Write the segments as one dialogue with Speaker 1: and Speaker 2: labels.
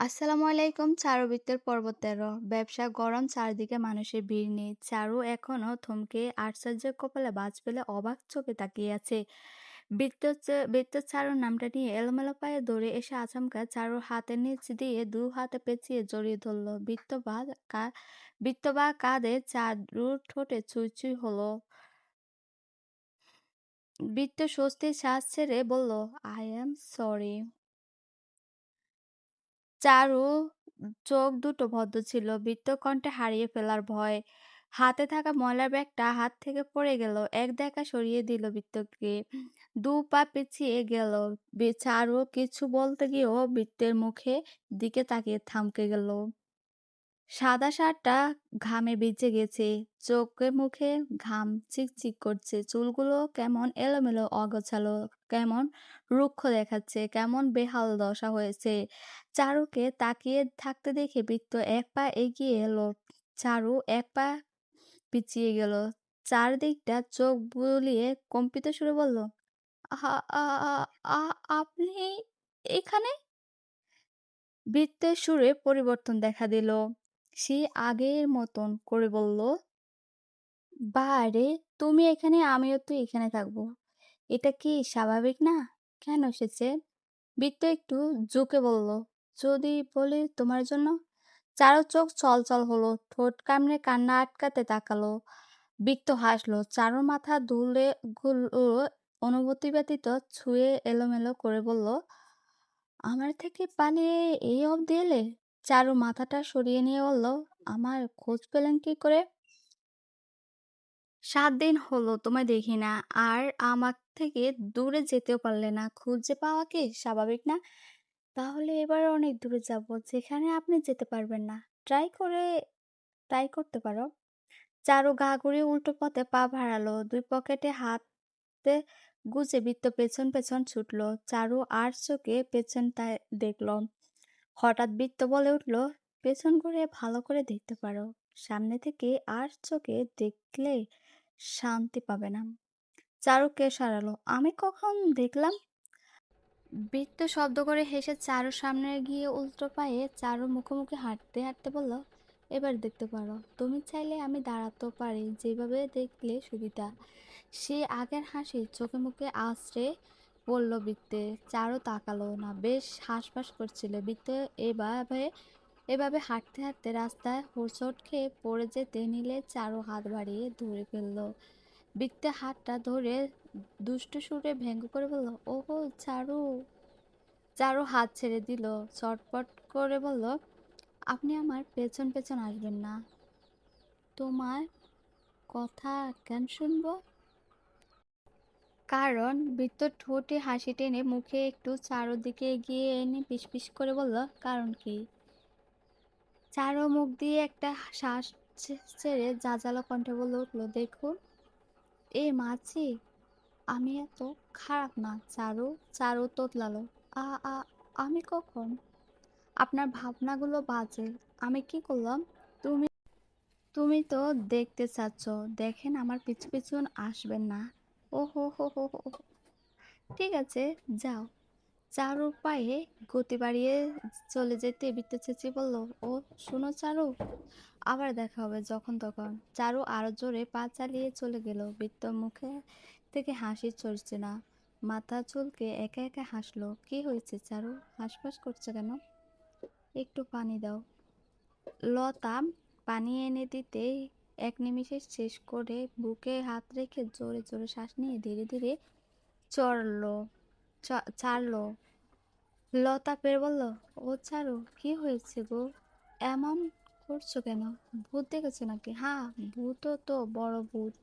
Speaker 1: আসসালামু আলাইকুম। চারুবৃত্তের পর্ব ১৩। ব্যবসা গরম, চারদিকে মানুষের ভিড় নেই। চারু এখনো থমকে আশ্চর্যের কপালে বাজ ফেলে অবাক চোখে তাকিয়ে আছে। বৃত্ত চারুর নামটা নিয়ে এলোমেলো পায়ে দৌড়ে এসে আচমকা চারুর হাতের নিচ দিয়ে দু হাতে পেঁচিয়ে জড়িয়ে ধরল। বৃত্ত বা কাঁধে চারুর ঠোঁটে চুই চুই হলো। বৃত্ত স্বস্তির শ্বাস ছেড়ে বলল, আই এম সরি। চারু চোখ দুটো বদ্ধ ছিল, বৃত্ত কণ্ঠে হারিয়ে ফেলার ভয়। হাতে থাকা ময়লার ব্যাগটা হাত থেকে পড়ে গেল। এক দেখা সরিয়ে দিল বৃত্তকে। দু পা পিছিয়ে গেল। চারু কিছু বলতে গিয়েও বৃত্তের মুখে দিকে তাকিয়ে থমকে গেল। সাদা শার্টটা ঘামে ভিজে গেছে, চোখে মুখে ঘাম চিকচিক করছে, চুলগুলো কেমন এলোমেলো, অগোছালো, কেমন রুক্ষ দেখাচ্ছে, কেমন বেহাল দশা হয়েছে। চারুকে তাকিয়ে থাকতে দেখে বৃত্ত এক পা এগিয়ে এলো, চারু এক পা পিছিয়ে গেল। চারদিকটা চোখ বুলিয়ে কম্পিত সুরে বলল, "আ- আ- আ- আপনি এখানে?" বৃত্তের সুরে পরিবর্তন দেখা দিল। সে আগের মতন করে বলল, বারে, তুমি এখানে, আমিও তো এখানে থাকবো। এটা কি স্বাভাবিক না? কেন এসেছে? বৃত্ত একটু ঝুঁকে বলল, যদি বলি তোমার জন্য। চারো চোখ চলচল হলো, ঠোঁট কামড়ে কান্না আটকাতে তাকালো। বৃত্ত হাসলো, চারুর মাথা দুলে গুলো অনুভূতি ব্যতীত ছুঁয়ে এলোমেলো করে বলল, আমার থেকে পালিয়ে এই অবধি এলে? চারু মাথাটা সরিয়ে নিয়ে বলল, আমার খোঁজ পেলেন কি করে? 7 দিন হলো তোমায় দেখি না, আর আমার থেকে দূরে যেতেও পারলে না। খুঁজে পাওয়া কি স্বাভাবিক না? তাহলে এবার অনেক দূরে যাব, যেখানে আপনি যেতে পারবেন না। ট্রাই করতে পারো। চারু গা ঘুরিয়ে উল্টো পথে পা বাড়ালো, দুই পকেটে হাতে গুজে বৃত্ত পেছন পেছন ছুটলো। চারু আর চোখে পেছনটা দেখল। হঠাৎ বৃত্ত বলে উঠল, পেছন ঘুরে ভালো করে দেখতে পারো। সামনে থেকে আর চোখে দেখলে শান্তি পাবে না। চারুকে সারালো, আমি কখন দেখলাম? বৃত্ত শব্দ করে হেসে চারুর সামনে গিয়ে উল্টো পায়ে চারুর মুখোমুখি হাঁটতে হাঁটতে বলল, এবার দেখতে পারো। তুমি চাইলে আমি দাঁড়াতেও পারি, যেভাবে দেখলে সুবিধা। সে আগের হাসি চোখে মুখে আছড়ে পড়ল বৃত্তে। চারু তাকালো না, বেশ হাঁসফাঁস করছিল। বৃত্ত এভাবে এভাবে হাঁটতে হাঁটতে রাস্তায় হোঁচট খেয়ে পড়ে যেতে নিলে চারু হাত বাড়িয়ে ধরে ফেলল। বৃত্তে হাতটা ধরে দুষ্টু সুরে ব্যঙ্গ করে বলল, ওহো চারু। চারু হাত ছেড়ে দিল, চটপট করে বলল, আপনি আমার পেছন পেছন আসবেন না। তোমার কথা কেন শুনবো? কারণ বৃত্ত ঠোঁটে হাসি টেনে মুখে একটু চারুর দিকে এগিয়ে এনে পিসপিস করে বলল, কারণ কি? চারু মুখ দিয়ে একটা শ্বাস ছেড়ে জাজালো কণ্ঠে বলে উঠল, দেখুন এ মাছি, আমি এত খারাপ না চারু। চারু তোতলালো, আ আ আমি কখন? আপনার ভাবনাগুলো বাজে। আমি কি করলাম? তুমি তুমি তো দেখতে চাচ্ছ, দেখেন, আমার পিছু পিছু আসবেন না। ও হো হো হো হো হো। ঠিক আছে, যাও। চারুর পায়ে গতি বাড়িয়ে চলে যেতে বৃত্ত চেঁচিয়ে বলল, ও শুনো চারু, আবার দেখা হবে যখন তখন। চারু আরো জোরে পা চালিয়ে চলে গেল। বৃত্ত মুখে থেকে হাসি চলছে না, মাথা চুলকে একা একা হাসলো। কি হয়েছে চারু, হাঁসফাঁস করছে কেন? একটু পানি দাও। লতা পানি এনে দিতেই এক নিমিষে শেষ করে বুকে হাত রেখে জোরে জোরে শ্বাস নিয়ে ধীরে ধীরে চড়লো ছাড়লো। লতা পেয়ে বলল, ও চারু, কি হয়েছে গো? এমন করছো কেন? ভূত দেখেছো নাকি? হ্যাঁ, ভূতও তো বড় ভূত।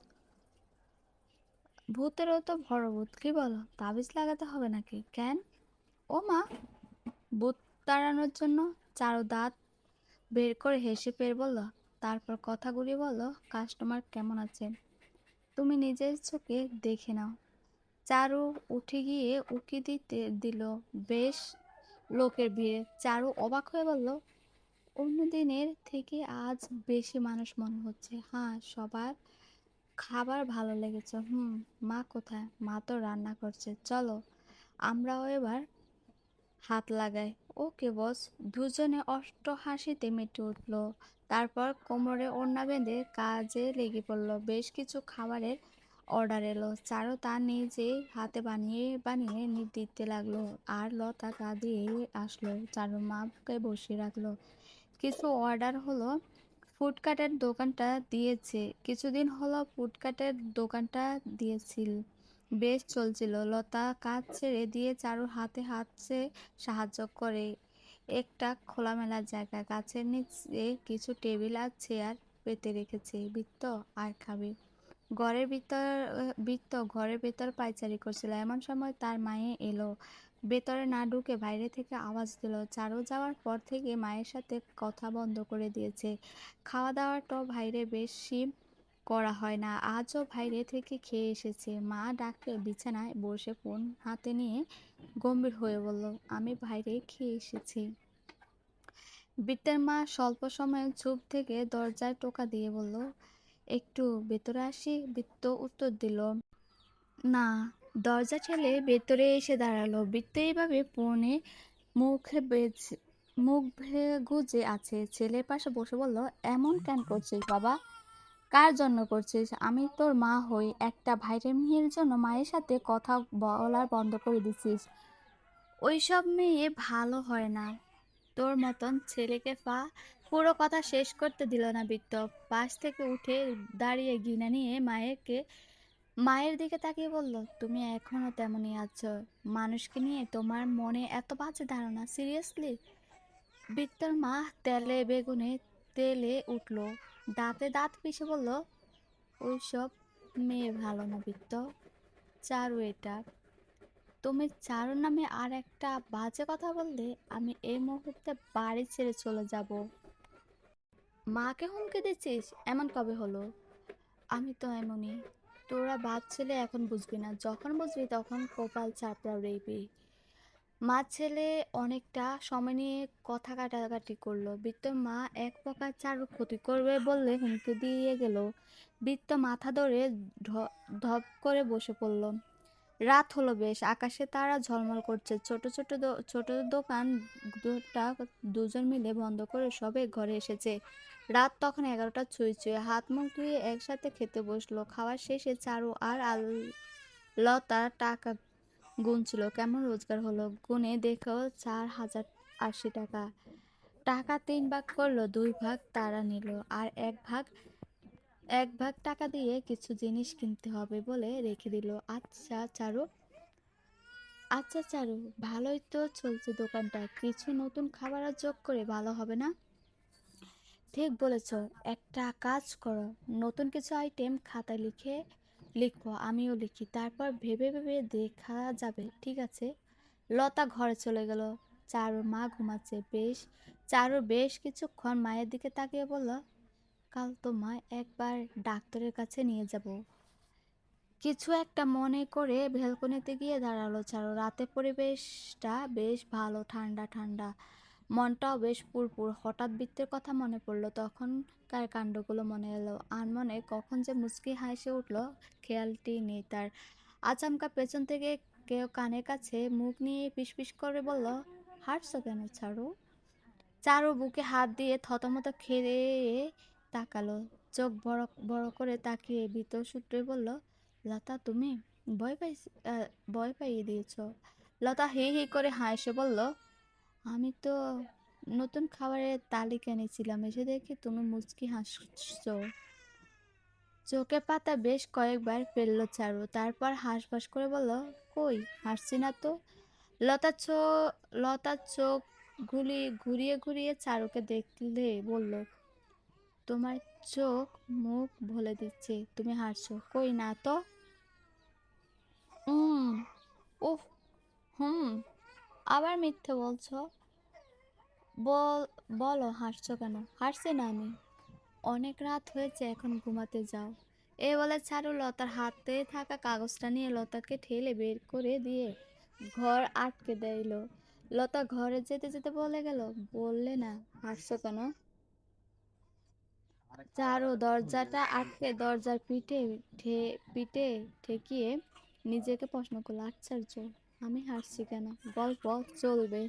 Speaker 1: ভূতেরও তো বড় ভূত। কি বলো, তাবিজ লাগাতে হবে নাকি? কেন? ও মা, ভূত তাড়ানোর জন্য। চারু দাঁত বের করে হেসে ফের বলল, তারপর কথা ঘুরিয়ে বলল, কাস্টমার কেমন আছে তুমি নিজের চোখে দেখে নাও। চারু উঠে গিয়ে উকি দিতে দিল। বেশ লোকের ভিড়ে। চারু অবাক হয়ে বলল, অন্য দিনের থেকে আজ বেশি মানুষ মনে হচ্ছে। হ্যাঁ, সবার খাবার ভালো লেগেছে। মা কোথায়? মা তো রান্না করছে, চলো আমরাও এবার হাত লাগাই। ওকে বস। দুজনে হাসিতে মেতে উঠল। তারপর কোমরে ওড়না বেঁধে কাজে লেগে পড়ল। বেশ কিছু খাবারের অর্ডার এলো। চারু তা নিজে হাতে বানিয়ে বানিয়ে দিতে লাগলো। আর লতা গা দিয়ে আসলো। চারু মাকে বসিয়ে রাখলো। কিছু অর্ডার হলো। ফুডকার্টের দোকানটা দিয়েছে। কিছুদিন হলো ফুডকার্টের দোকানটা দিয়েছিল। বেশ চলছিল। লতা কাজ ছেড়ে দিয়ে চারুর হাতে হাতে সাহায্য করে। একটা খোলামেলা জায়গা, গাছের নিচে কিছু টেবিল আর চেয়ার পেতে রেখেছে। বৃত্ত আর খাবে। ঘরের ভেতর পায়চারি করছিল। এমন সময় তার মায়ে এলো। ভেতরে না ঢুকে বাইরে থেকে আওয়াজ দিল। চারু যাওয়ার পর থেকে মায়ের সাথে কথা বন্ধ করে দিয়েছে। খাওয়া দাওয়াটাও বাইরে বেশি করা হয় না। আজও বাইরে থেকে খেয়ে এসেছে। মা ডাকলে বিছানায় বসে ফোন হাতে নিয়ে গম্ভীর হয়ে বলল, আমি বাইরে খেয়ে এসেছি। বৃত্তের মা স্বল্প সময় চুপ থেকে দরজায় টোকা দিয়ে বলল, একটু ভেতরে আসি। বৃত্ত উত্তর দিল না। দরজা ঠেলে ভেতরে এসে দাঁড়ালো। বৃত্ত এইভাবে পৌনে মুখে বেজ- গুজে আছে। ছেলের পাশে বসে বলল, এমন কেন করছিস বাবা? কার জন্য করছিস? আমি তোর মা হই। একটা ভাইরের মেয়ের জন্য মায়ের সাথে কথা বলার বন্ধ করে দিছিস। ওইসব মেয়ে ভালো হয় না। তোর মতন ছেলেকে পুরো কথা শেষ করতে দিল না বৃত্ত। পাশ থেকে উঠে দাঁড়িয়ে ঘৃণা নিয়ে মায়ের দিকে তাকিয়ে বলল, তুমি এখনো তেমনই আছো। মানুষকে নিয়ে তোমার মনে এত বাজে ধারণা? সিরিয়াসলি? বৃত্তর মা তেলে বেগুনে তেলে উঠল। দাঁতে দাঁত পিষে বলল, ওইসব মেয়ে ভালো না বৃত্ত। চারু এটা। তুমি চারুর নামে আর একটা বাজে কথা বললে আমি এই মুহূর্তে বাড়ি ছেড়ে চলে যাব। মাকে হুমকি দিচ্ছিস? এমন কবে হলো? আমি তো এমনই। তোরা বাদ ছেলে, এখন বুঝবি না। যখন বুঝবি তখন কপাল চাপড়া রইবি। মা ছেলে অনেকটা সময় নিয়ে কথা কাটাকাটি করলো। বৃত্তর মা এক প্রকার চারুর ক্ষতি করবে বললে হুমকি দিয়ে গেল। বৃত্ত মাথা ধরে ধপ করে বসে পড়ল। রাত হলো বেশ। আকাশে তারা ঝলমল করছে। ছোট দোকান দুটা দুজন মিলে বন্ধ করে সবে ঘরে এসেছে। রাত তখন 11টা ছুঁই ছুঁই। হাত মুখ ধুয়ে একসাথে খেতে বসলো। খাওয়ার শেষে চারু আর লতা টাকা গুনছিল। কেমন রোজগার হলো? গুনে দেখো 4080 টাকা। টাকা 3 ভাগ করলো। 2 ভাগ তারা নিল। আর এক ভাগ টাকা দিয়ে কিছু জিনিস কিনতে হবে বলে রেখে দিল। আচ্ছা চারু, ভালোই তো চলছে দোকানটা। কিছু নতুন খাবার যোগ করে ভালো হবে না? ঠিক বলেছ। একটা কাজ করো, নতুন কিছু আইটেম খাতায় লিখো, আমিও লিখি। তারপর ভেবে ভেবে দেখা যাবে। ঠিক আছে? লতা ঘরে চলে গেল। চারুর মা ঘুমাচ্ছে। চারু বেশ কিছুক্ষণ মায়ের দিকে তাকিয়ে বলল, কাল তো মা একবার ডাক্তারের কাছে নিয়ে যাব। কিছু একটা মনে করে ভ্যালকনিতে গিয়ে দাঁড়ালো চারু। রাতে পরিবেশটা বেশ ভালো, ঠান্ডা ঠান্ডা। মনটাও বেশ পুরপুর। হঠাৎ বৃত্তের কথা মনে পড়ল। তখনকার কাণ্ডগুলো মনে এলো। আনমনে কখন যে মুচকি হাসে উঠল খেয়ালটি নেই তার। আচমকা পেছন থেকে কেউ কানের কাছে মুখ নিয়ে ফিসফিস করে বলল, হাঁটছো কেন চারু? চারু বুকে হাত দিয়ে থতমত খেয়ে তাকালো। চোখ বড় বড় করে তাকিয়ে ভীত সূত্রে বলল, লতা তুমি ভয় পাই ভয় পাইয়ে দিয়েছ। লতা হি হি করে হাসে বলল, আমি তো নতুন খাবারের তালিকা এনেছিলাম, এসে দেখি তুমি মুচকি হাসছো। চোখের পাতা বেশ কয়েকবার ফেলল চারু। তারপর হাঁসফাঁস করে বলল, কই, হাসছি না তো। লতার চোখ ঘুরিয়ে ঘুরিয়ে চারুকে দেখলে বলল, তোমার চোখ মুখ বলে দিচ্ছে তুমি হাসছো। কই, না তো। উম উফ, হুম, আবার মিথ্যে বলছো। বলো হাসছো কেন? হাসছি না আমি। অনেক রাত হয়েছে, এখন ঘুমাতে যাও। এই বলে চারু লতার হাতে থাকা কাগজটা নিয়ে লতাকে ঠেলে বের করে দিয়ে ঘর আটকে দিল। লতা ঘরে যেতে যেতে বলে গেল, বললে না হাসছো কেন? চারু দরজাটা আটকে দরজার পিঠে ঠেকিয়ে নিজেকে প্রশ্ন করলো, আশ্চর্য, আমি হাসছি কেন? গল্প চলবে।